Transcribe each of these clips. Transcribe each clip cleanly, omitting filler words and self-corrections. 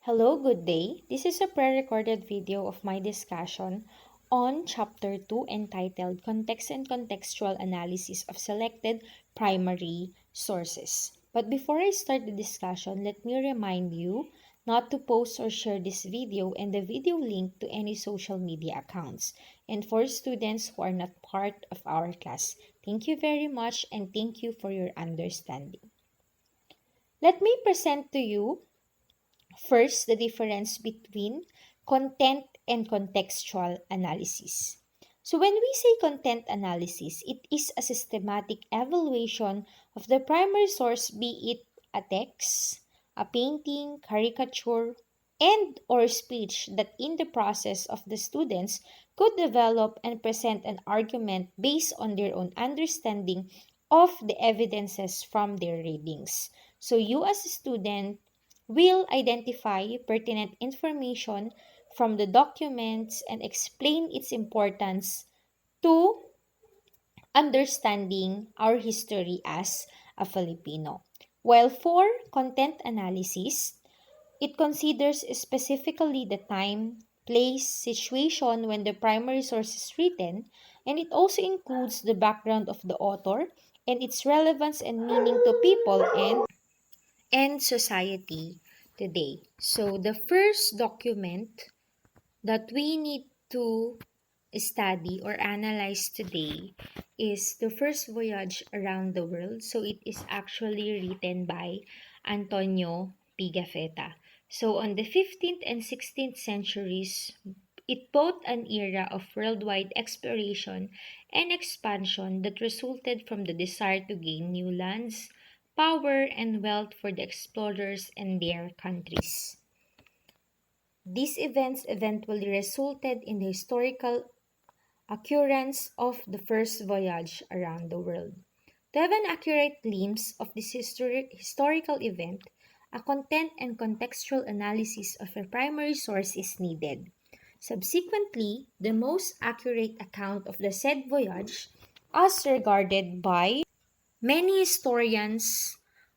Hello, good day. This is a pre-recorded video of my discussion on Chapter 2 entitled Context and Contextual Analysis of Selected Primary Sources. But before I start the discussion, let me remind you not to post or share this video and the video link to any social media accounts. And for students who are not part of our class, thank you very much and thank you for your understanding. Let me present to you first, the difference between content and contextual analysis. So when we say content analysis, it is a systematic evaluation of the primary source, be it a text, a painting, caricature, and or speech that in the process of the students could develop and present an argument based on their own understanding of the evidences from their readings. So you as a student will identify pertinent information from the documents and explain its importance to understanding our history as a Filipino. While for content analysis, it considers specifically the time, place, situation when the primary source is written, and it also includes the background of the author and its relevance and meaning to people and society today. So the first document that we need to study or analyze today is the first voyage around the world. So it is actually written by Antonio Pigafetta. So on the 15th and 16th centuries, it both an era of worldwide exploration and expansion that resulted from the desire to gain new lands, power, and wealth for the explorers and their countries. These events eventually resulted in the historical occurrence of the first voyage around the world. To have an accurate glimpse of this historical event, a content and contextual analysis of a primary source is needed. Subsequently, the most accurate account of the said voyage, as regarded by many historians,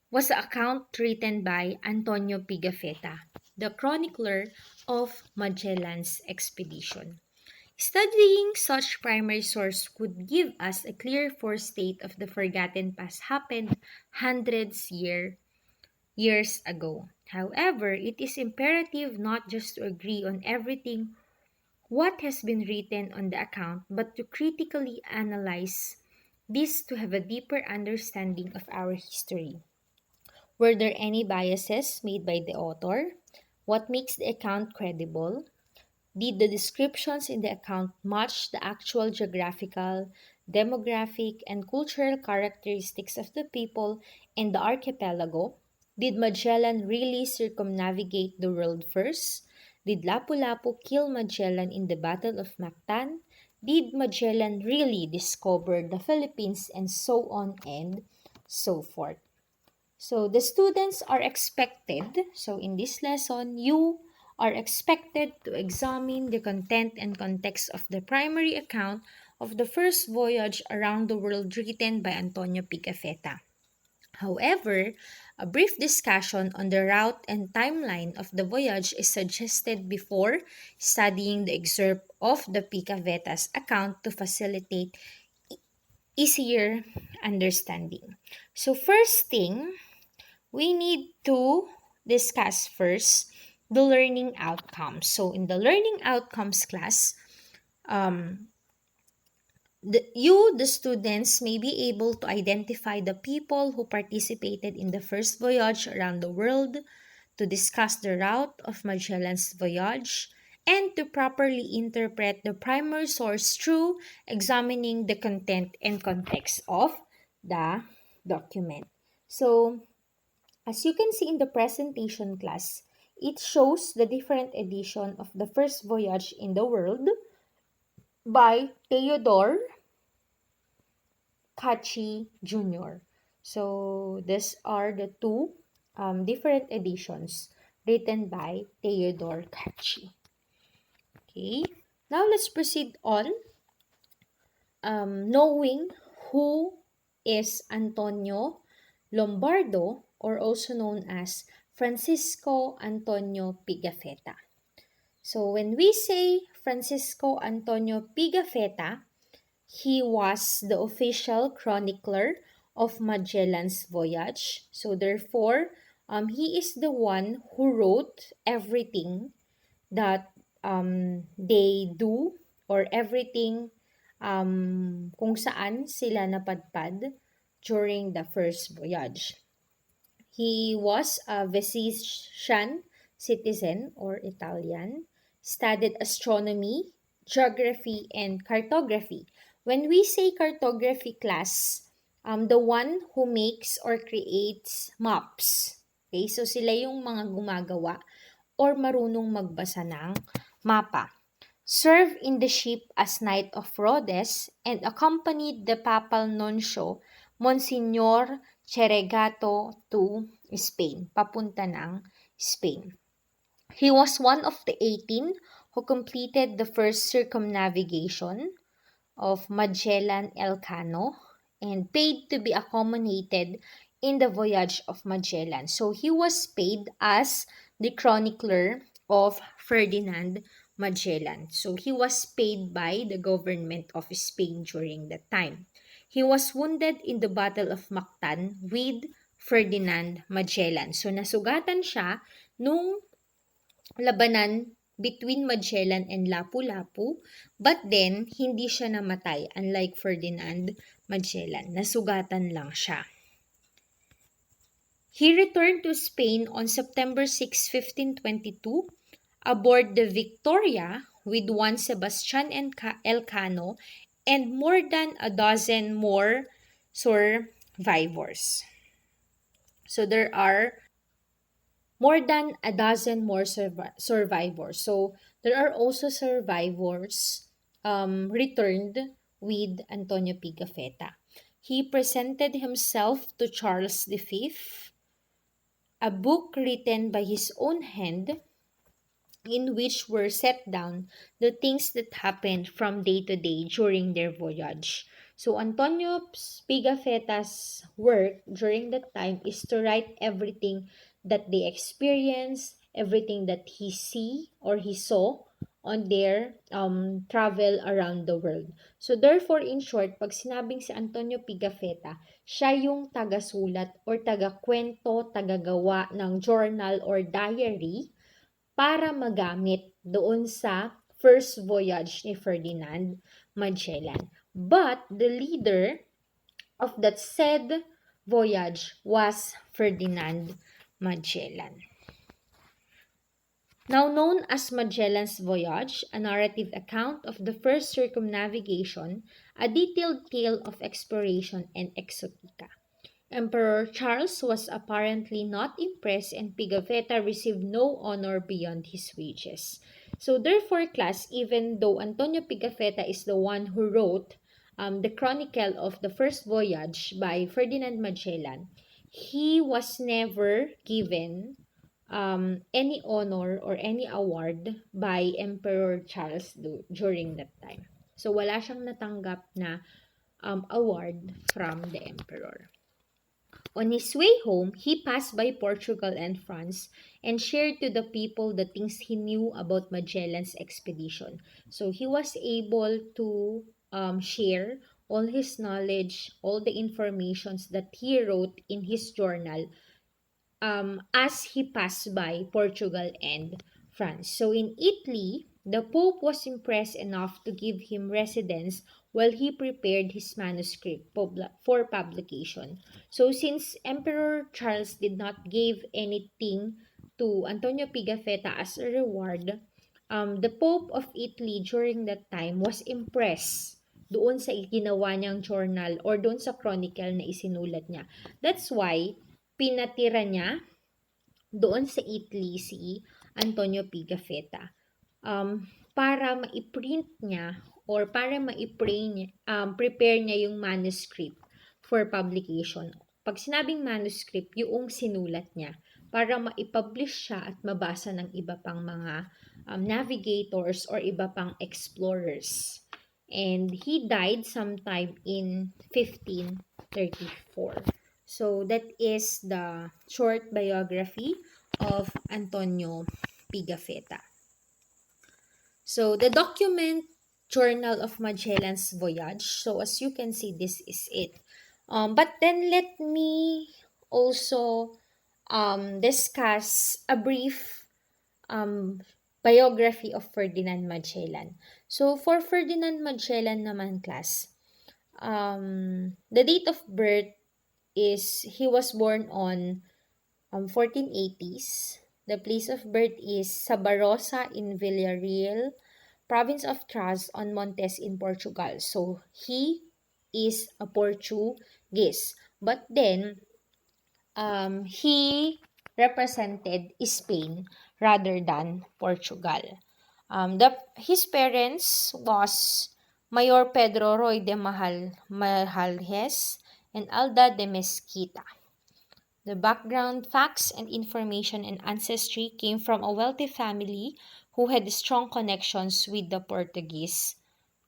was the account written by Antonio Pigafetta, the chronicler of Magellan's expedition. Studying such primary source could give us a clear forestate of the forgotten past happened years ago. However, it is imperative not just to agree on everything what has been written on the account, but to critically analyze this to have a deeper understanding of our history. Were there any biases made by the author? What makes the account credible? Did the descriptions in the account match the actual geographical, demographic, and cultural characteristics of the people in the archipelago? Did Magellan really circumnavigate the world first? Did Lapu-Lapu kill Magellan in the Battle of Mactan? Did Magellan really discover the Philippines, and so on and so forth? So the students are expected, so in this lesson, you are expected to examine the content and context of the primary account of the first voyage around the world written by Antonio Pigafetta. However, a brief discussion on the route and timeline of the voyage is suggested before studying the excerpt of the Pigafetta's account to facilitate easier understanding. So first thing, we need to discuss first the learning outcomes. So in the learning outcomes class, um, the students may be able to identify the people who participated in the first voyage around the world, to discuss the route of Magellan's voyage, and to properly interpret the primary source through examining the content and context of the document. So, as you can see in the presentation class, it shows the different edition of the first voyage in the world by Theodore Kachi Jr. So these are the two different editions written by Theodore Kachi. Okay, now let's proceed on knowing who is Antonio Lombardo, or also known as Francisco Antonio Pigafetta. So when we say Francisco Antonio Pigafetta, he was the official chronicler of Magellan's voyage. So therefore, he is the one who wrote everything that they do or everything kung saan sila napadpad during the first voyage. He was a Venetian citizen or Italian, studied astronomy, geography, and cartography. When we say cartography class, the one who makes or creates maps. Okay, so sila yung mga gumagawa or marunong magbasa ng mapa. Served in the ship as Knight of Rhodes and accompanied the Papal Nuncio, Monsignor Cheregato to Spain, papunta ng Spain. He was one of the 18 who completed the first circumnavigation of Magellan Elcano and paid to be accommodated in the voyage of Magellan. So he was paid as the chronicler of Ferdinand Magellan. So he was paid by the government of Spain during that time. He was wounded in the Battle of Mactan with Ferdinand Magellan. So nasugatan siya nung labanan between Magellan and Lapu-Lapu, but then hindi siya namatay unlike Ferdinand Magellan. Nasugatan lang siya. He returned to Spain on September 6, 1522 aboard the Victoria with one Sebastian Elcano and more than a dozen more survivors. So there are more than a dozen more survivors. So there are also survivors returned with Antonio Pigafetta. He presented himself to Charles V, a book written by his own hand in which were set down the things that happened from day to day during their voyage. So Antonio Pigafetta's work during that time is to write everything that they experienced, everything that he saw on their travel around the world. So therefore, in short, pag sinabing si Antonio Pigafetta, siya yung taga-sulat or taga-kwento, taga-gawa ng journal or diary para magamit doon sa first voyage ni Ferdinand Magellan. But the leader of that said voyage was Ferdinand Magellan. Now known as Magellan's Voyage, a narrative account of the first circumnavigation, a detailed tale of exploration and exotica. Emperor Charles was apparently not impressed and Pigafetta received no honor beyond his wages. So therefore, class, even though Antonio Pigafetta is the one who wrote the chronicle of the first voyage by Ferdinand Magellan, he was never given any honor or any award by Emperor Charles during that time. So wala siyang natanggap na award from the emperor. On his way home, he passed by Portugal and France and shared to the people the things he knew about Magellan's expedition. So he was able to share all his knowledge, all the informations that he wrote in his journal as he passed by Portugal and France. So in Italy, the Pope was impressed enough to give him residence while he prepared his manuscript for publication. So since Emperor Charles did not give anything to Antonio Pigafetta as a reward, the Pope of Italy during that time was impressed doon sa ginawa niyang journal or doon sa chronicle na isinulat niya. That's why pinatira niya doon sa Italy si Antonio Pigafetta para ma-print niya or para prepare niya yung manuscript for publication. Pag sinabing manuscript, yung sinulat niya para ma-publish siya at mabasa ng iba pang mga navigators or iba pang explorers. And he died sometime in 1534. So that is the short biography of Antonio Pigafetta. So the document Journal of Magellan's Voyage. So as you can see, this is it. But then let me also discuss a brief um, biography of Ferdinand Magellan. So for Ferdinand Magellan naman class, the date of birth is he was born on 1480s. The place of birth is Sabarosa in Villarreal, province of Tras on Montes in Portugal. So he is a Portuguese. But then he represented Spain rather than Portugal. His parents was Mayor Pedro Roy de Mahaljes and Alda de Mesquita. The background, facts, and information and ancestry came from a wealthy family who had strong connections with the Portuguese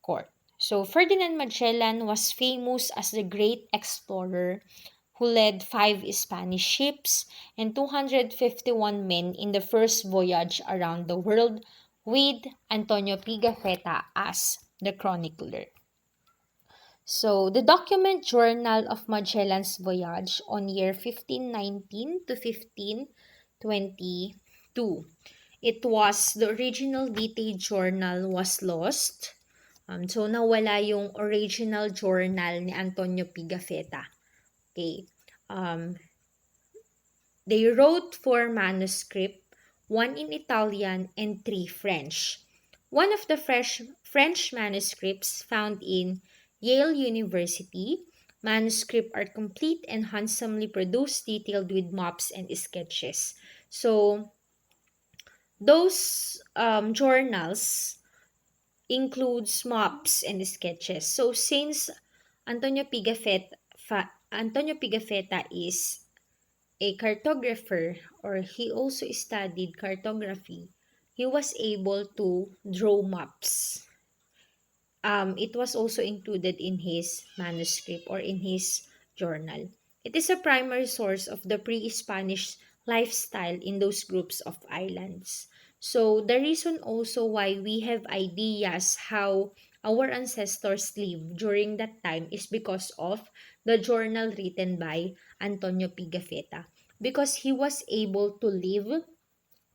court. So Ferdinand Magellan was famous as the great explorer who led 5 Spanish ships and 251 men in the first voyage around the world, with Antonio Pigafetta as the chronicler. So, the document Journal of Magellan's Voyage on year 1519 to 1522. It was, the original detailed journal was lost. So, nawala yung original journal ni Antonio Pigafetta. Okay. They wrote 4 manuscripts, 1 in Italian and 3 French. One of the French manuscripts found in Yale University. Manuscripts are complete and handsomely produced, detailed with maps and sketches. So, those journals includes maps and sketches. So, since Antonio Pigafetta is a cartographer, or he also studied cartography, he was able to draw maps. It was also included in his manuscript or in his journal. It is a primary source of the pre-Spanish lifestyle in those groups of islands. So the reason also why we have ideas how our ancestors lived during that time is because of the journal written by Antonio Pigafetta. Because he was able to live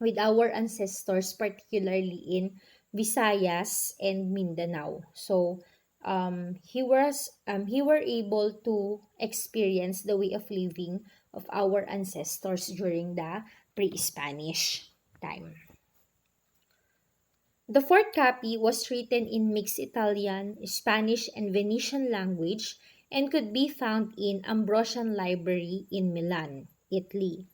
with our ancestors, particularly in Visayas and Mindanao. So, he were able to experience the way of living of our ancestors during the pre-Spanish time. The fourth copy was written in mixed Italian, Spanish, and Venetian language and could be found in Ambrosian Library in Milan, Italy.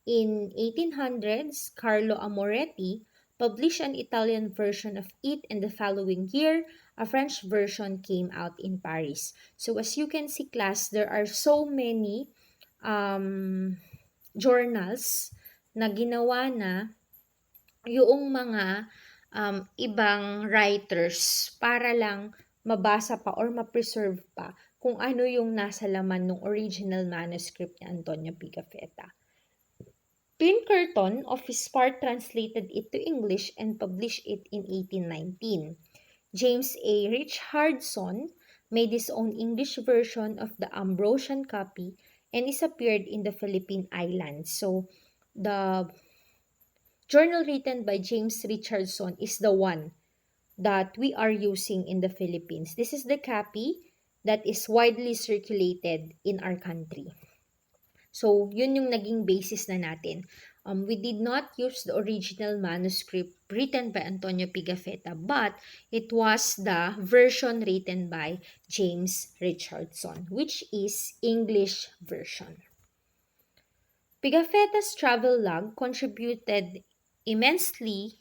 In 1800s, Carlo Amoretti published an Italian version of it, and the following year, a French version came out in Paris. So as you can see, class, there are so many journals na ginawa na yung mga ibang writers para lang mabasa pa or ma-preserve pa kung ano yung nasa laman ng original manuscript ni Antonio Pigafetta. Pinkerton of his part translated it to English and published it in 1819. James A. Richardson made his own English version of the Ambrosian copy and is appeared in the Philippine Islands. So, the journal written by James Richardson is the one that we are using in the Philippines. This is the copy that is widely circulated in our country. So, yun yung naging basis na natin. We did not use the original manuscript written by Antonio Pigafetta, but it was the version written by James Richardson, which is English version. Pigafetta's travel log contributed immensely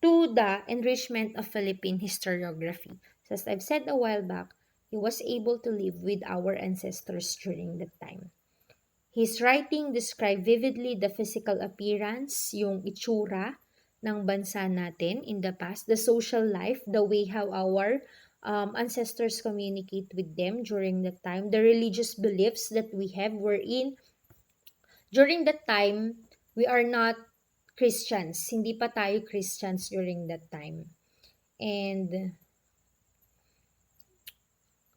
to the enrichment of Philippine historiography. So, as I've said a while back, he was able to live with our ancestors during that time. His writing described vividly the physical appearance, yung itsura ng bansa natin in the past, the social life, the way how our ancestors communicate with them during that time, the religious beliefs that we have were in. During that time, We are not Christians. Hindi pa tayo Christians during that time. And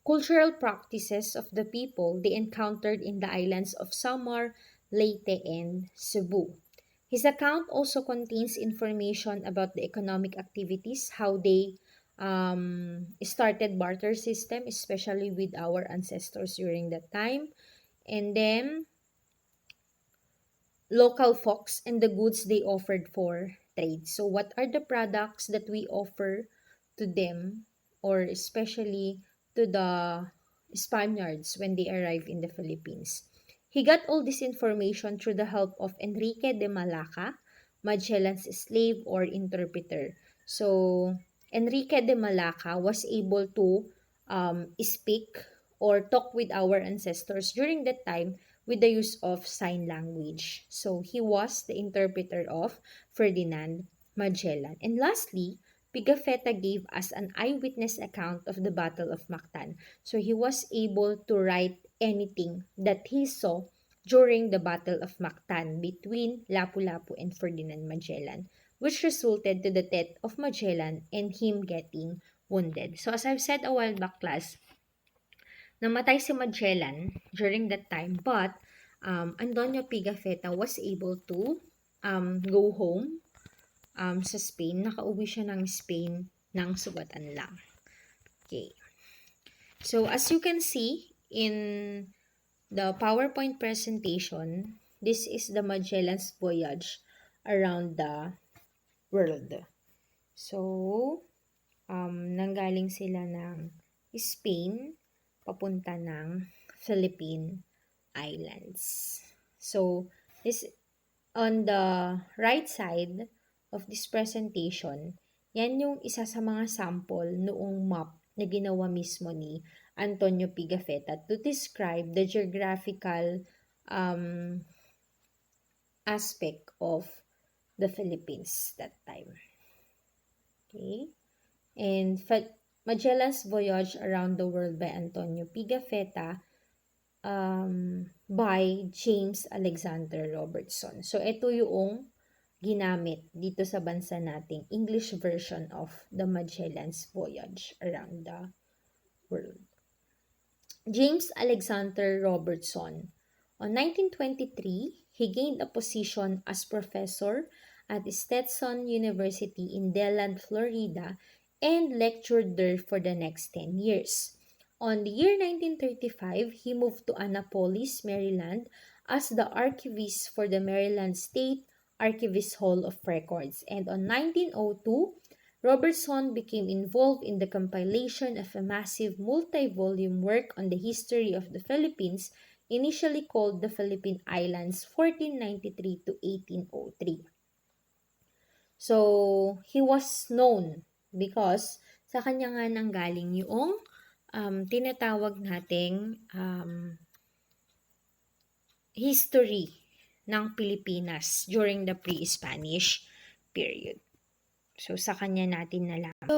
cultural practices of the people they encountered in the islands of Samar, Leyte, and Cebu. His account also contains information about the economic activities, how they started barter system, especially with our ancestors during that time, and then local folks and the goods they offered for trade. So what are the products that we offer to them, or especially to the Spaniards when they arrive in the Philippines? He got all this information through the help of Enrique de Malacca, Magellan's slave or interpreter. So Enrique de Malacca was able to speak or talk with our ancestors during that time with the use of sign language. So he was the interpreter of Ferdinand Magellan. And lastly, Pigafetta gave us an eyewitness account of the Battle of Mactan. So he was able to write anything that he saw during the Battle of Mactan between Lapu-Lapu and Ferdinand Magellan, which resulted to the death of Magellan and him getting wounded. So as I've said a while back, class, namatay si Magellan during that time, but Antonio Pigafetta was able to go home sa Spain. Nakauwi siya ng Spain ng sugatan lang. Okay. So, as you can see in the PowerPoint presentation, this is the Magellan's voyage around the world. So, nanggaling sila ng Spain papunta ng Philippine Islands. So, this on the right side of this presentation, yan yung isa sa mga sample noong map na ginawa mismo ni Antonio Pigafetta to describe the geographical aspect of the Philippines that time. Okay? And Magellan's Voyage Around the World by Antonio Pigafetta by James Alexander Robertson. So, ito yung ginamit dito sa bansa nating English version of the Magellan's Voyage Around the World. James Alexander Robertson. On 1923, he gained a position as professor at Stetson University in Deland, Florida, and lectured there for the next 10 years. On the year 1935, he moved to Annapolis, Maryland, as the archivist for the Maryland State Archivist Hall of Records. And on 1902, Robertson became involved in the compilation of a massive multi-volume work on the history of the Philippines, initially called the Philippine Islands 1493 to 1803. So, he was known because sa kanya nga nanggaling yung tinatawag nating history ng Pilipinas during the pre-Spanish period. So, sa kanya natin nalaman.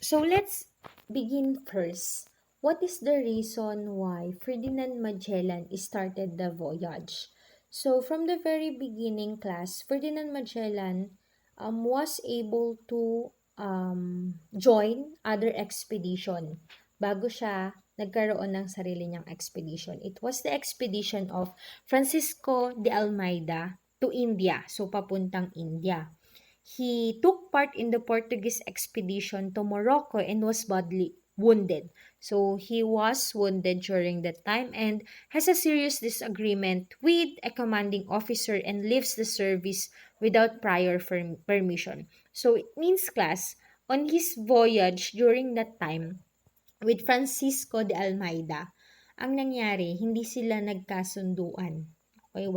So let's begin first. What is the reason why Ferdinand Magellan started the voyage? So, from the very beginning, class, Ferdinand Magellan was able to join other expedition bago siya nagkaroon ng sarili niyang expedition. It was the expedition of Francisco de Almeida to India, so papuntang India. He took part in the Portuguese expedition to Morocco and was badly wounded. So he was wounded during that time and has a serious disagreement with a commanding officer and leaves the service without prior permission. So it means, class, on his voyage during that time with Francisco de Almeida, ang nangyari, hindi sila nagkasunduan. Okay,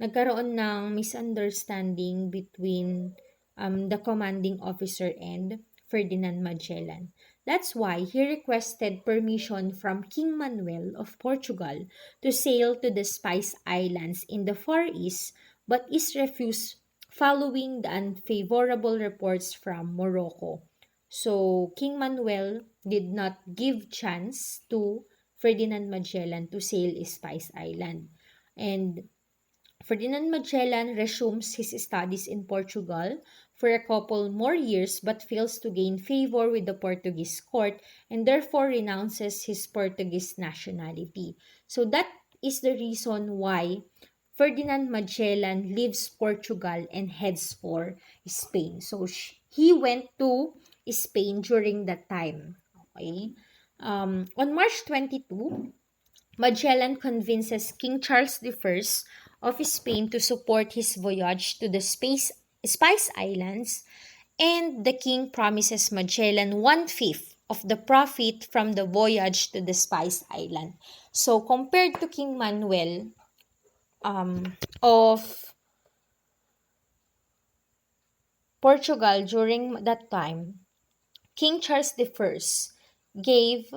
nagkaroon ng misunderstanding between the commanding officer and Ferdinand Magellan. That's why he requested permission from King Manuel of Portugal to sail to the Spice Islands in the Far East, but is refused following the unfavorable reports from Morocco. So, King Manuel did not give chance to Ferdinand Magellan to sail Spice Island. And Ferdinand Magellan resumes his studies in Portugal for a couple more years but fails to gain favor with the Portuguese court and therefore renounces his Portuguese nationality. So that is the reason why Ferdinand Magellan leaves Portugal and heads for Spain. So he went to Spain during that time. Okay. On March 22, Magellan convinces King Charles I of Spain to support his voyage to the Spice Islands, and the king promises Magellan one-fifth of the profit from the voyage to the Spice Island. So compared to King Manuel of Portugal during that time, King Charles I gave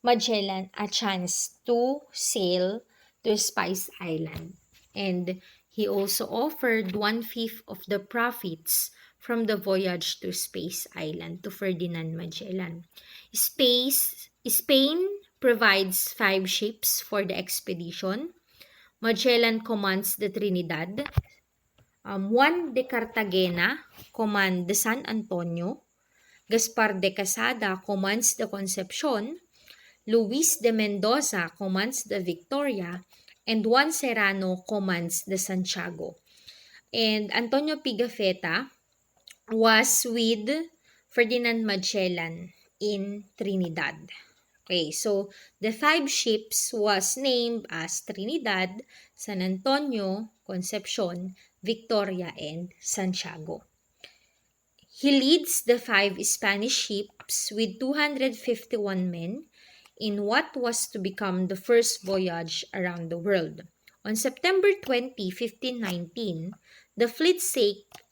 Magellan a chance to sail to Spice Island. And he also offered one-fifth of the profits from the voyage to Spice Island to Ferdinand Magellan. Spain provides 5 ships for the expedition. Magellan commands the Trinidad. Juan de Cartagena commands the San Antonio. Gaspar de Quesada commands the Concepcion. Luis de Mendoza commands the Victoria, and Juan Serrano commands the Santiago. And Antonio Pigafetta was with Ferdinand Magellan in Trinidad. Okay, so the 5 ships was named as Trinidad, San Antonio, Concepcion, Victoria, and Santiago. He leads the 5 Spanish ships with 251 men in what was to become the first voyage around the world. On September 20, 1519, the fleet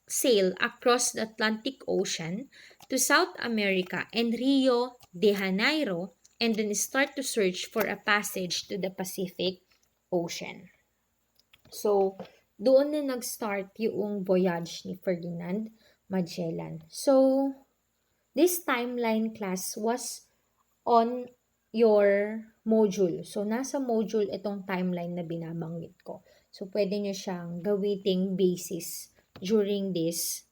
sailed across the Atlantic Ocean to South America and Rio de Janeiro, and then start to search for a passage to the Pacific Ocean. So, doon na nag-start yung voyage ni Ferdinand Magellan. So, this timeline class was on your module. So, nasa module itong timeline na binabanggit ko. So, pwede nyo siyang gawiting basis during this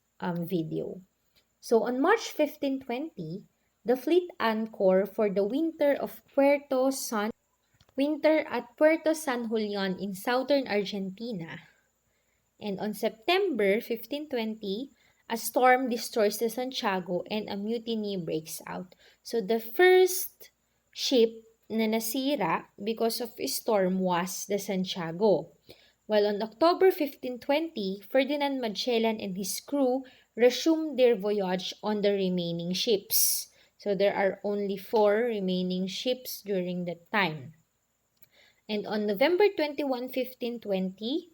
video. So, on March 1520, the fleet anchored for the winter at Puerto San Julian in southern Argentina. And on September 1520, a storm destroys the Santiago and a mutiny breaks out. So the first ship na nasira because of a storm was the Santiago. While on October 1520, Ferdinand Magellan and his crew resumed their voyage on the remaining ships. So there are only 4 remaining ships during that time. And on November 21, 1520,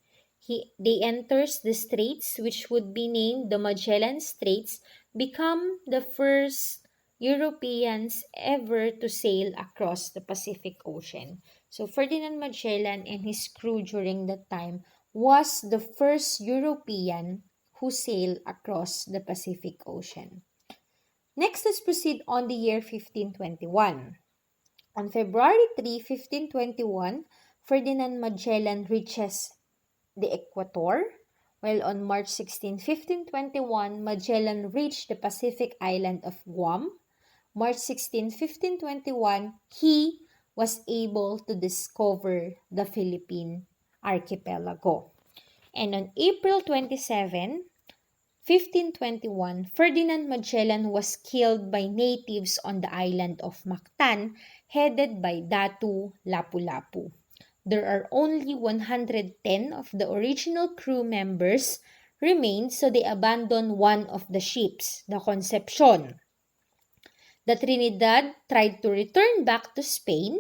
they enters the straits, which would be named the Magellan Straits, become the first Europeans ever to sail across the Pacific Ocean. So Ferdinand Magellan and his crew during that time was the first European who sailed across the Pacific Ocean. Next, let's proceed on the year 1521. On February 3, 1521, Ferdinand Magellan reaches the equator, while on March 16, 1521, Magellan reached the Pacific island of Guam. March 16, 1521, he was able to discover the Philippine archipelago. And on April 27, 1521, Ferdinand Magellan was killed by natives on the island of Mactan, headed by Datu Lapu-Lapu. There are only 110 of the original crew members remained, so they abandoned one of the ships, the Concepcion. The Trinidad tried to return back to Spain.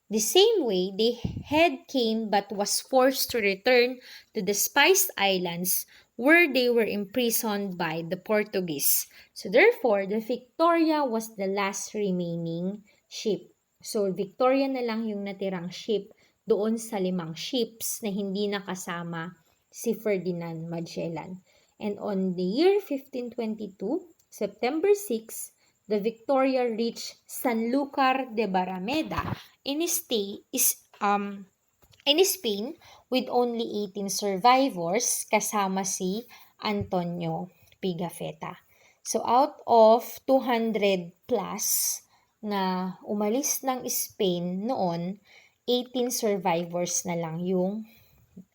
The same way, they had came but was forced to return to the Spice Islands, where they were imprisoned by the Portuguese. So therefore, the Victoria was the last remaining ship. So Victoria na lang yung natirang ship doon sa 5 ships na hindi nakasama si Ferdinand Magellan. And on the year 1522, September 6, the Victoria reached Sanlúcar de Barrameda and In Spain, with only 18 survivors, kasama si Antonio Pigafetta. So out of 200 plus na umalis ng Spain noon, 18 survivors na lang yung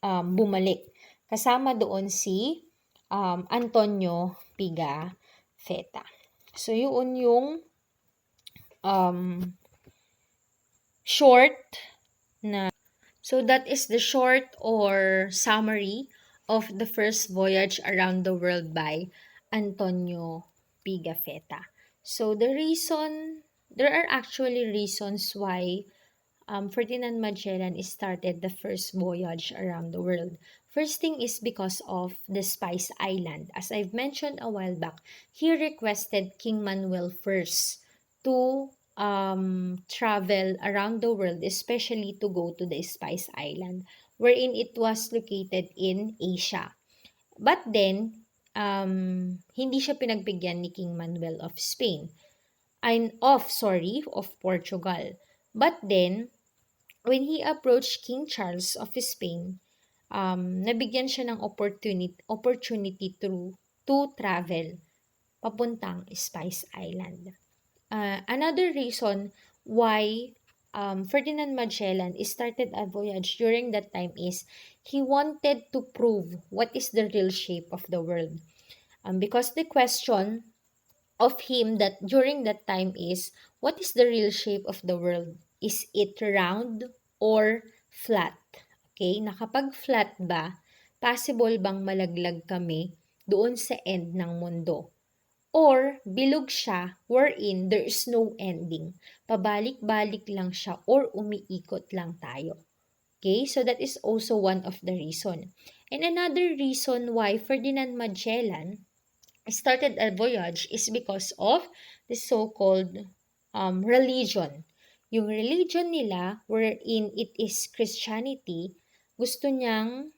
bumalik. Kasama doon si Antonio Pigafetta. So yun yung short na. So that is the short or summary of the first voyage around the world by Antonio Pigafetta. So there are actually reasons why Ferdinand Magellan started the first voyage around the world. First thing is because of the Spice Island. As I've mentioned a while back, he requested King Manuel first to travel around the world, especially to go to the Spice Island, wherein it was located in Asia. But then, hindi siya pinagbigyan ni King Manuel of Spain. Of Portugal. But then, when he approached King Charles of Spain, nabigyan siya ng opportunity to travel papuntang Spice Island. Another reason why Ferdinand Magellan started a voyage during that time is he wanted to prove what is the real shape of the world. Because the question of him that during that time is, what is the real shape of the world? Is it round or flat? Okay, na kapag flat ba, possible bang malaglag kami doon sa end ng mundo? Or bilog siya wherein there is no ending. Pabalik-balik lang siya or umiikot lang tayo. Okay, so that is also one of the reason. And another reason why Ferdinand Magellan started a voyage is because of the so-called religion. Yung religion nila, wherein it is Christianity, gusto niyang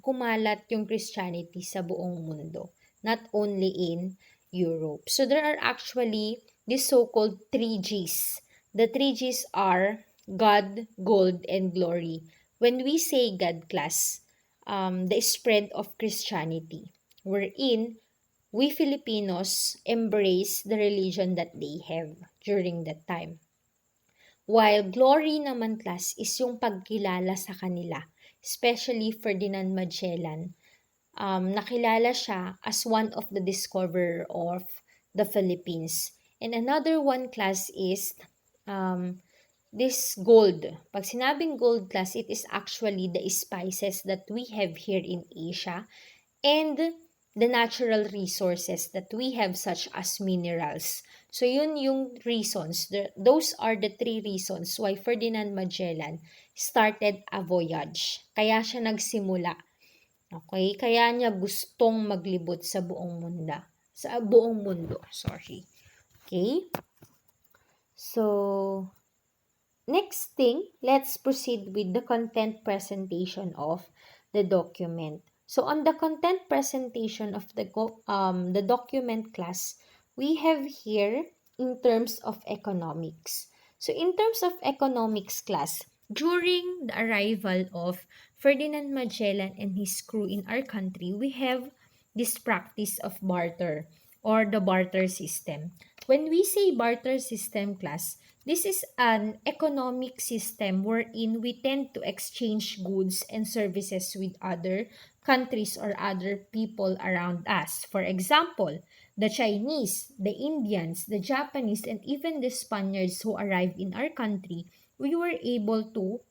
kumalat yung Christianity sa buong mundo, not only in Europe. So there are actually the so-called 3 Gs. The 3 Gs are God, Gold, and Glory. When we say God class, the spread of Christianity, wherein we Filipinos embrace the religion that they have during that time. While glory naman class is yung pagkilala sa kanila, especially Ferdinand Magellan. Nakilala siya as one of the discoverer of the Philippines. And another one class is this gold. Pag sinabing gold class, it is actually the spices that we have here in Asia and the natural resources that we have such as minerals. So yun yung reasons. Those are the 3 reasons why Ferdinand Magellan started a voyage. Kaya siya nagsimula. Okay? Kaya niya gustong maglibot sa buong mundo. Sorry. Okay? So, next thing, let's proceed with the content presentation of the document. So, on the content presentation of the document class, we have here in terms of economics. So, in terms of economics class, during the arrival of Ferdinand Magellan and his crew in our country, we have this practice of barter or the barter system. When we say barter system class, this is an economic system wherein we tend to exchange goods and services with other countries or other people around us. For example, the Chinese, the Indians, the Japanese, and even the Spaniards who arrived in our country, we were able to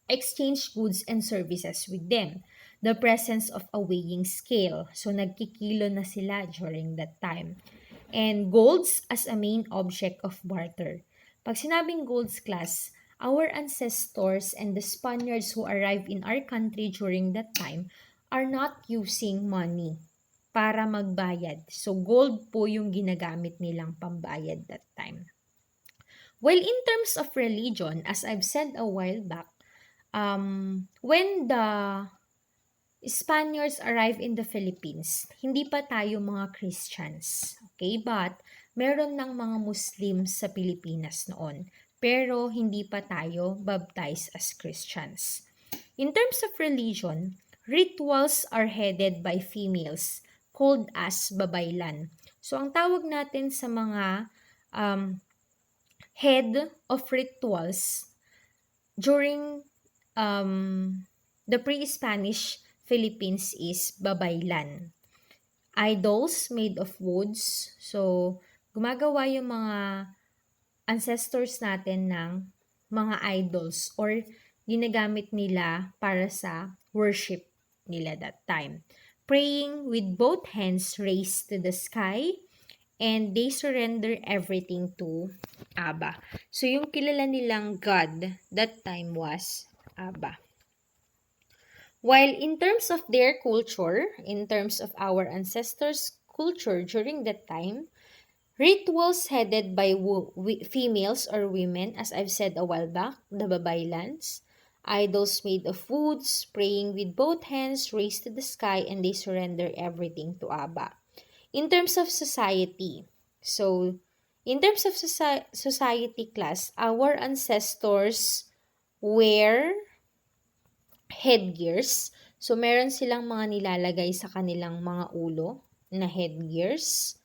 exchange goods and services with them. The presence of a weighing scale. So, nagkikilo na sila during that time. And golds as a main object of barter. Pag sinabing golds class, our ancestors and the Spaniards who arrived in our country during that time are not using money para magbayad. So, gold po yung ginagamit nilang pambayad that time. Well, in terms of religion, as I've said a while back, when the Spaniards arrived in the Philippines, hindi pa tayo mga Christians. Okay? But, meron ng mga Muslims sa Pilipinas noon. pero hindi pa tayo baptized as Christians. In terms of religion, rituals are headed by females called as babaylan. So, ang tawag natin sa mga head of rituals during the pre-Spanish Philippines is babaylan. Idols made of woods. So, gumagawa yung mga ancestors natin ng mga idols or ginagamit nila para sa worship nila that time. Praying with both hands raised to the sky, and they surrender everything to Abba. So, yung kilala nilang God that time was Abba. While in terms of their culture, in terms of our ancestors' culture during that time, rituals headed by females or women, as I've said a while back, the babaylans, idols made of woods, praying with both hands raised to the sky, and they surrender everything to Abba. In terms of society, so in terms of society class, our ancestors wear headgears. So, meron silang mga nilalagay sa kanilang mga ulo na headgears.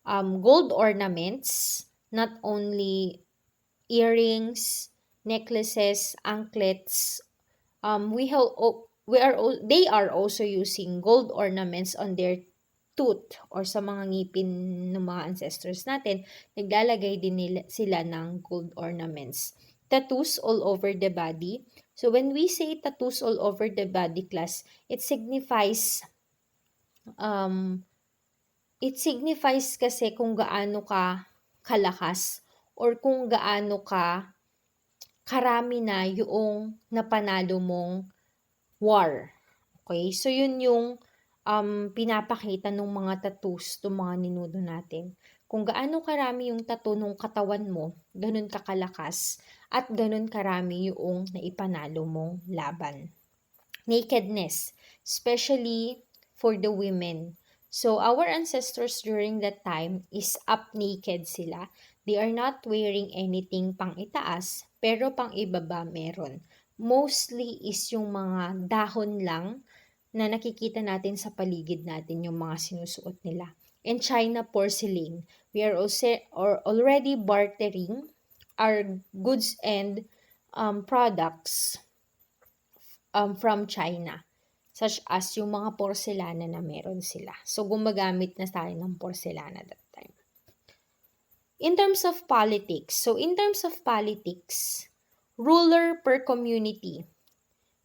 Gold ornaments, not only earrings, necklaces, anklets. They are also using gold ornaments on their tooth or sa mga ngipin ng mga ancestors natin. Naglalagay din sila ng gold ornaments. Tattoos all over the body. So when we say tattoos all over the body class, it signifies kasi kung gaano ka kalakas or kung gaano ka karami na yung napanalo mong war. Okay? So, yun yung pinapakita ng mga tattoos, ng mga ninudo natin. Kung gaano karami yung tattoo ng katawan mo, ganun ka kalakas at ganun karami yung naipanalo mong laban. Nakedness, especially for the women. So, our ancestors during that time is up naked sila. They are not wearing anything pang itaas, pero pang ibaba meron. Mostly is yung mga dahon lang na nakikita natin sa paligid natin yung mga sinusuot nila. And China porcelain, we are also already bartering our goods and products from China, such as yung mga porcelana na meron sila. So, gumagamit na tayo ng porcelana that time. In terms of politics, ruler per community.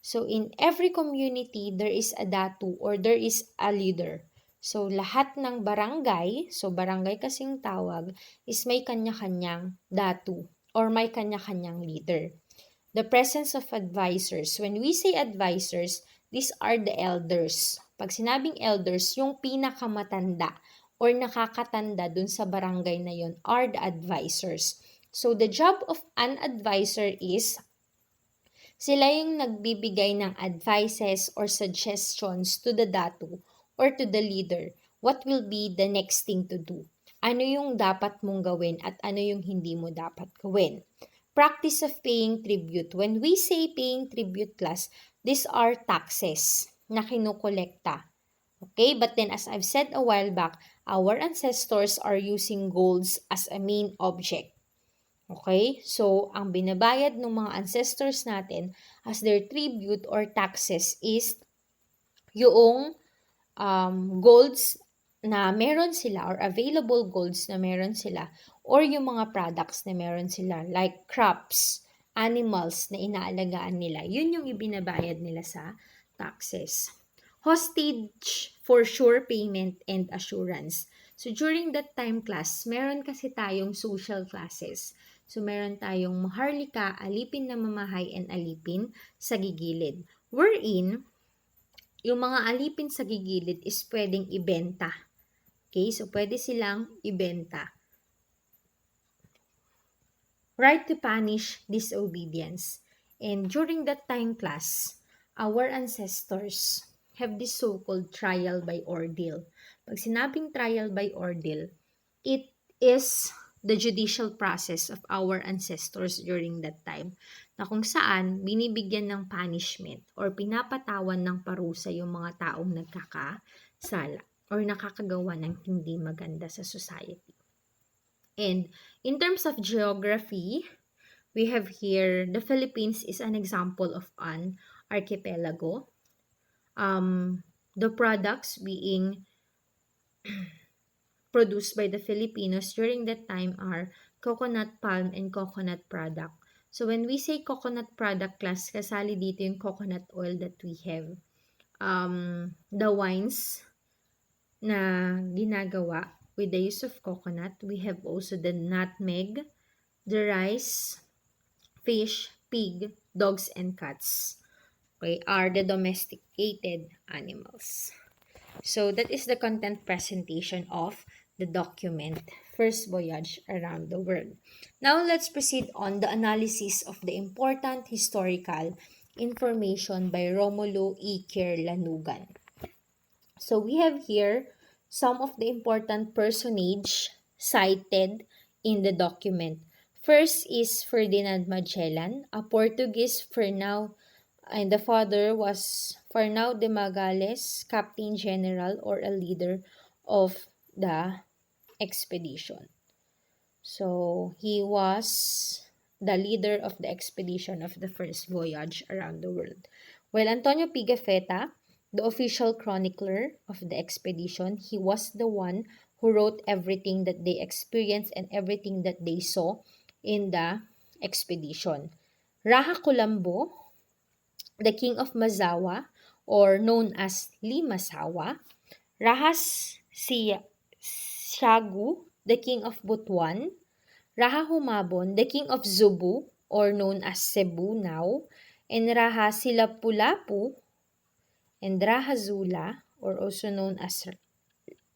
So, in every community, there is a datu or there is a leader. So, lahat ng barangay, so barangay kasing tawag, is may kanya-kanyang datu or may kanya-kanyang leader. The presence of advisors. When we say advisors, these are the elders. Pag sinabing elders, yung pinakamatanda or nakakatanda dun sa barangay na yon are the advisors. So, the job of an advisor is sila yung nagbibigay ng advices or suggestions to the datu or to the leader. What will be the next thing to do? Ano yung dapat mong gawin at ano yung hindi mo dapat gawin? Practice of paying tribute. When we say paying tribute class, these are taxes na kinukolekta. Okay? But then as I've said a while back, our ancestors are using golds as a main object. Okay? So, ang binabayad ng mga ancestors natin as their tribute or taxes is yung golds na meron sila or available golds na meron sila or yung mga products na meron sila like crops, animals na inaalagaan nila. Yun yung ibinabayad nila sa taxes. Hostage for sure payment and assurance. So during that time class, meron kasi tayong social classes. So meron tayong maharlika, alipin na mamahay, and alipin sa gigilid. Wherein, yung mga alipin sa gigilid is pwedeng ibenta. Okay, so pwede silang ibenta. Right to punish disobedience. And during that time class, our ancestors have this so-called trial by ordeal. Pag sinabing trial by ordeal, it is the judicial process of our ancestors during that time, na kung saan binibigyan ng punishment or pinapatawan ng parusa yung mga taong nagkakasala or nakakagawa ng hindi maganda sa society. And in terms of geography, we have here the Philippines is an example of an archipelago. The products being produced by the Filipinos during that time are coconut, palm, and coconut product. So when we say coconut product class, kasali dito yung coconut oil that we have. The wines na ginagawa with the use of coconut. We have also the nutmeg, the rice, fish, pig, dogs, and cats. Okay, are the domesticated animals. So that is the content presentation of the document First Voyage Around the World. Now let's proceed on the analysis of the important historical information by Romulo E. Lanugan. So we have here some of the important personage cited in the document. First is Ferdinand Magellan, a Portuguese Fernão, and the father was Fernão de Magalhães, Captain General or a leader of the expedition. So he was the leader of the expedition of the first voyage around the world. While Antonio Pigafetta, the official chronicler of the expedition, he was the one who wrote everything that they experienced and everything that they saw in the expedition. Raja Colombo, the king of Mazawa, or known as Limasawa. Rahas Siagu, the king of Butuan. Raha Humabon, the king of Zubu, or known as Cebu now. And Raha Silapulapu and Raha Zula, or also known as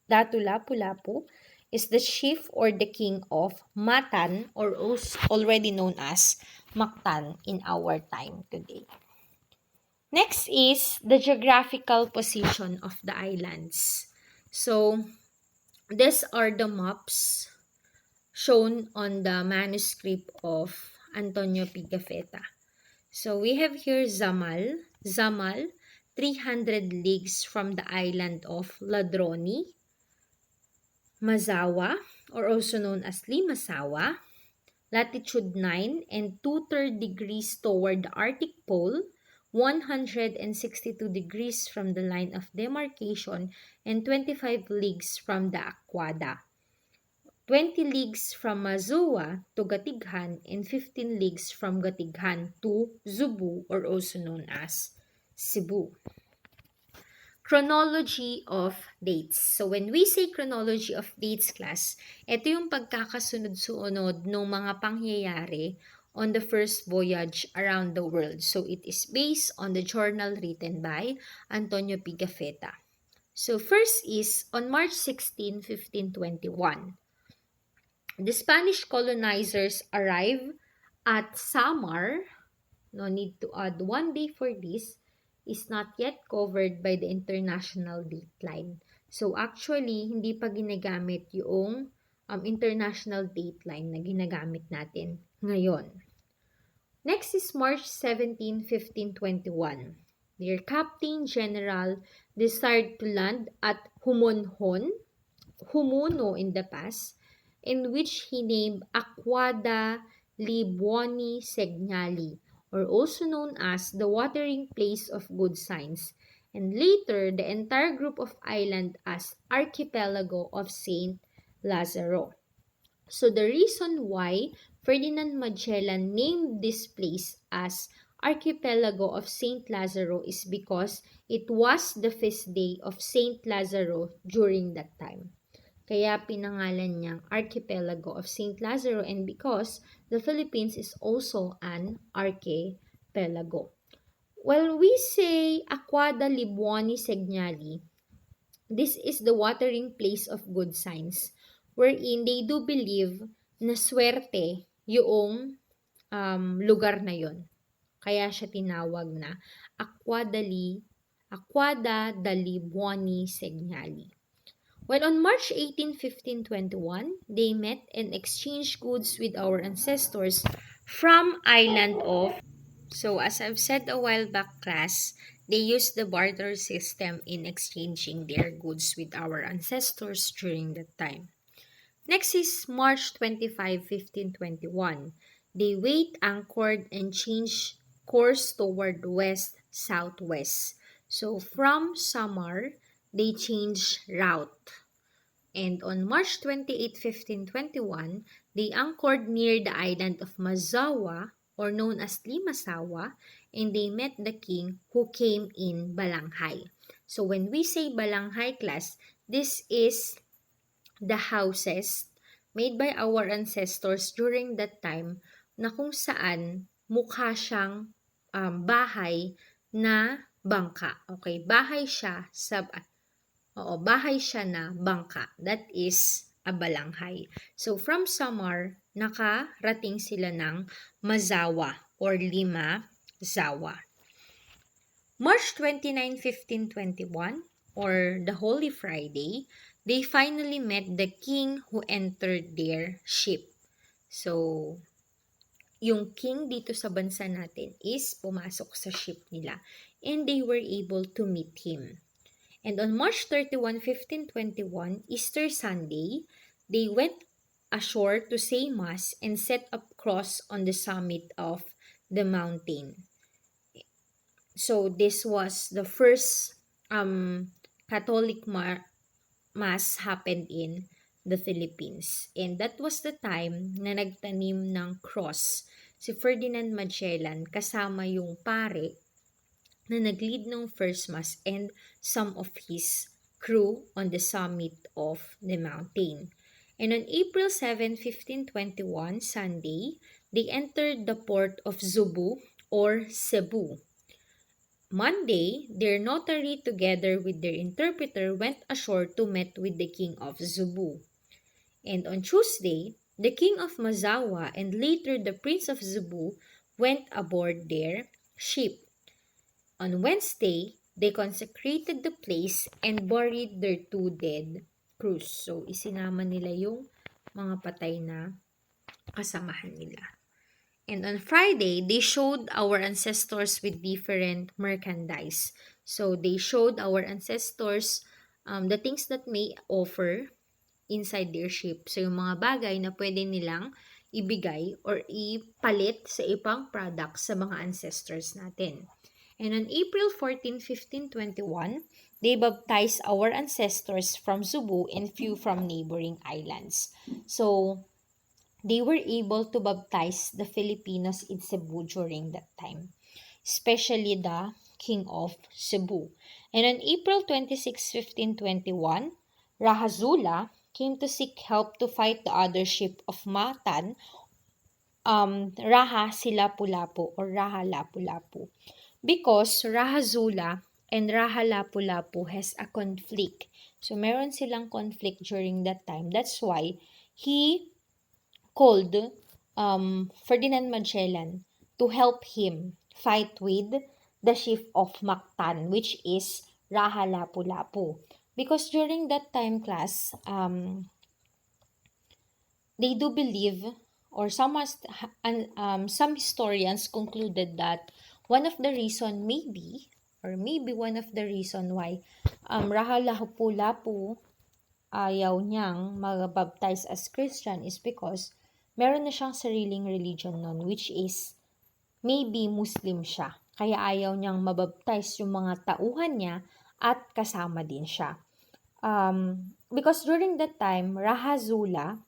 Datu Lapu-Lapu, is the chief or the king of Matan, or also already known as Mactan in our time today. Next is the geographical position of the islands. So, these are the maps shown on the manuscript of Antonio Pigafetta. So, we have here Zamal, 300 leagues from the island of Ladroni. Mazawa, or also known as Limasawa, latitude 9 and 2/3 degrees toward the Arctic Pole, 162 degrees from the line of demarcation, and 25 leagues from the Aquada. 20 leagues from Mazua to Gatighan, and 15 leagues from Gatighan to Zubu, or also known as Cebu. Chronology of dates. So when we say chronology of dates class, ito yung pagkakasunod-sunod ng mga pangyayari on the first voyage around the world. So it is based on the journal written by Antonio Pigafetta. So first is on March 16, 1521. The Spanish colonizers arrive at Samar. No need to add 1 day for this. Is not yet covered by the international dateline. So actually, hindi pa ginagamit yung international dateline na ginagamit natin ngayon. Next is March 17, 1521. Their Captain General desired to land at Humuno in the pass, in which he named Aquada Libuoni Segnali, or also known as the watering place of good signs, and later the entire group of island as Archipelago of Saint Lazaro. So the reason why Ferdinand Magellan named this place as Archipelago of Saint Lazaro is because it was the feast day of Saint Lazaro during that time. Kaya pinangalan niyang Archipelago of Saint Lazaro, and because the Philippines is also an archipelago. When we say Aquada Libuoni Segnali, this is the watering place of good signs, wherein they do believe na swerte yung lugar na yon. Kaya siya tinawag na Aquada da Libuoni Segnali. Well, on March 18, 1521, they met and exchanged goods with our ancestors from island of. So as I've said a while back, class, they used the barter system in exchanging their goods with our ancestors during that time. Next is March 25, 1521. They weighed, anchored, and changed course toward west-southwest. So from Samar, they changed route. And on March 28, 1521, they anchored near the island of Mazawa, or known as Limasawa, and they met the king who came in Balanghay. So when we say Balanghay, class, this is the houses made by our ancestors during that time na kung saan mukha siyang bahay na bangka. Okay, bahay siya na bangka. That is a balanghay. So from Samar, nakarating sila ng Mazawa or Lima Zawa. March 29, 1521, or the Holy Friday, they finally met the king who entered their ship. So, yung king dito sa bansa natin is pumasok sa ship nila and they were able to meet him. And on March 31, 1521, Easter Sunday, they went ashore to say Mass and set up cross on the summit of the mountain. So this was the first Catholic Mass happened in the Philippines. And that was the time na nagtanim ng cross si Ferdinand Magellan kasama yung pare na nag-lead ng first Mass and some of his crew on the summit of the mountain. And on April 7, 1521, Sunday, they entered the port of Zubu or Cebu. Monday, their notary together with their interpreter went ashore to meet with the king of Zubu. And on Tuesday, the king of Mazawa and later the prince of Zubu went aboard their ship. On Wednesday, they consecrated the place and buried their two dead crews. So, isinama nila yung mga patay na kasamahan nila. And on Friday, they showed our ancestors with different merchandise. So, they showed our ancestors the things that may offer inside their ship. So, yung mga bagay na pwede nilang ibigay or ipalit sa ibang products sa mga ancestors natin. And on April 14, 1521, they baptized our ancestors from Zubu and few from neighboring islands. So, they were able to baptize the Filipinos in Cebu during that time, especially the King of Cebu. And on April 26, 1521, Rahazula came to seek help to fight the other ship of Matan, Raha Lapu-Lapu or Raha Lapu-Lapu, because Rahazula and Raha Lapu-Lapu has a conflict. So, meron silang conflict during that time. That's why he called Ferdinand Magellan to help him fight with the ship of Mactan, which is Raha Lapu-Lapu. Because during that time, class, they do believe, or some historians concluded that one of the reason maybe one of the reason why Raha Lapu-Lapu ayaw niyang mag-baptize as Christian is because meron na siyang sariling religion nun, which is maybe Muslim siya. Kaya ayaw niyang mabaptize yung mga tauhan niya at kasama din siya. Because during that time, Rahazula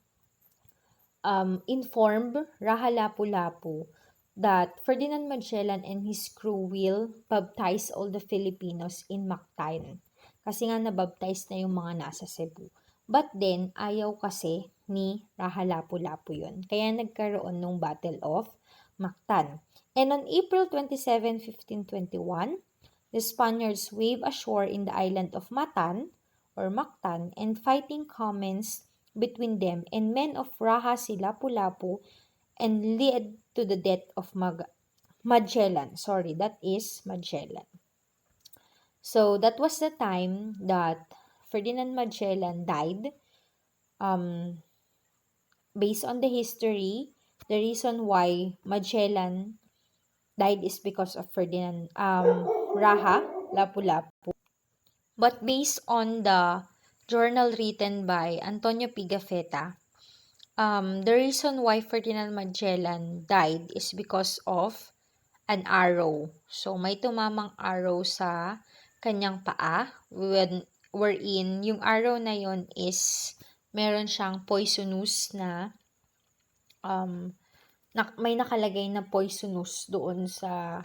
informed Raha Lapu-Lapu that Ferdinand Magellan and his crew will baptize all the Filipinos in Mactan. Kasi nga nabaptize na yung mga nasa Cebu. But then, ayaw kasi ni Raha Lapu-Lapu yun. Kaya nagkaroon ng Battle of Mactan. And on April 27, 1521, the Spaniards waved ashore in the island of Matan or Mactan and fighting commenced between them and men of Raha Lapu-Lapu and led to the death of Magellan. That is Magellan. So that was the time that Ferdinand Magellan died. Based on the history, the reason why Magellan died is because of Ferdinand Raha, Lapu-Lapu. But based on the journal written by Antonio Pigafetta, the reason why Ferdinand Magellan died is because of an arrow. So, may tumamang arrow sa kanyang paa wherein yung arrow na yon is meron siyang poisonous na may nakalagay na poisonous doon sa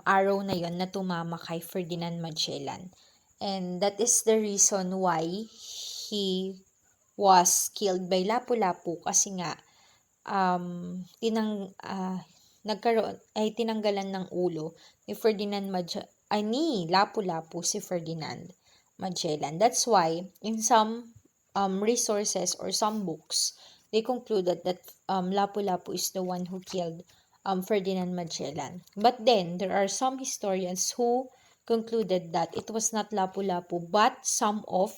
arrow na yon na tumama kay Ferdinand Magellan. And that is the reason why he was killed by Lapu-Lapu kasi nga tinanggalan ng ulo ni ni Lapu-Lapu si Ferdinand Magellan. That's why in some resources or some books, they concluded that Lapu-Lapu is the one who killed Ferdinand Magellan. But then there are some historians who concluded that it was not Lapu-Lapu but some of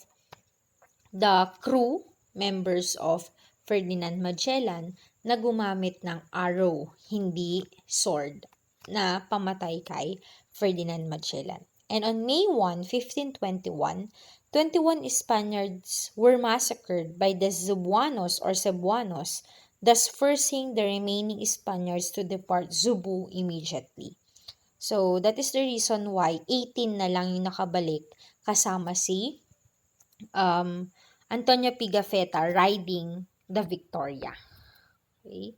the crew members of Ferdinand Magellan na gumamit ng arrow, hindi sword, na pamatay kay Ferdinand Magellan. And on May 1, 1521, 21 Spaniards were massacred by the Cebuanos, thus forcing the remaining Spaniards to depart Cebu immediately. So, that is the reason why 18 na lang yung nakabalik kasama si Antonio Pigafetta riding the Victoria. Okay?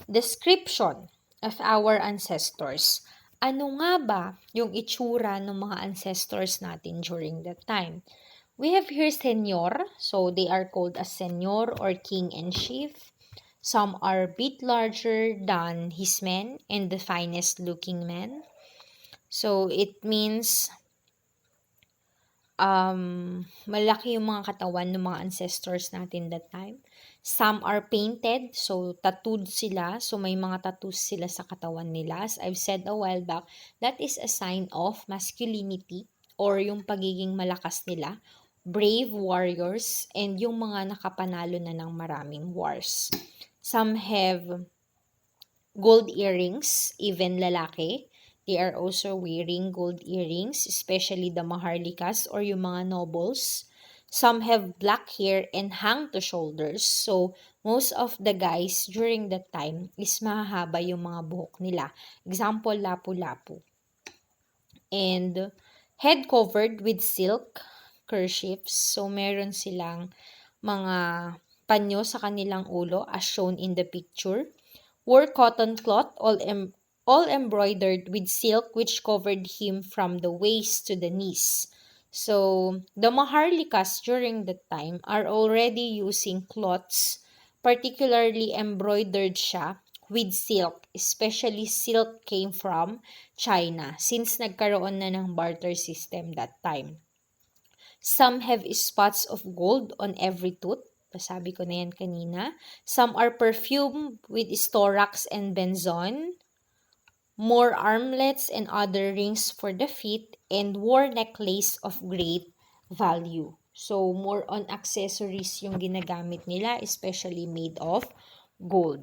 Description of our ancestors. Ano nga ba yung itsura ng mga ancestors natin during that time? We have here senyor, so they are called as senyor or king and chief. Some are a bit larger than his men and the finest looking men. So it means malaki yung mga katawan ng mga ancestors natin that time. Some are painted, so tattooed sila. So may mga tattoos sila sa katawan nila. As I've said a while back, that is a sign of masculinity or yung pagiging malakas nila. Brave warriors and yung mga nakapanalo na ng maraming wars. Some have gold earrings, even lalaki. They are also wearing gold earrings, especially the maharlikas or yung mga nobles. Some have black hair and hang to shoulders. So, most of the guys during that time is mahahaba yung mga buhok nila. Example, Lapu-Lapu. And head covered with silk kerchiefs. So, meron silang mga panyo sa kanilang ulo as shown in the picture. Wore cotton cloth, all embroidered with silk which covered him from the waist to the knees. So, the maharlikas during that time are already using cloths, particularly embroidered siya with silk. Especially silk came from China since nagkaroon na ng barter system that time. Some have spots of gold on every tooth. Sabi ko na yan kanina. Some are perfumed with storax and benzoin. More armlets and other rings for the feet, and wore necklace of great value. So, more on accessories yung ginagamit nila, especially made of gold.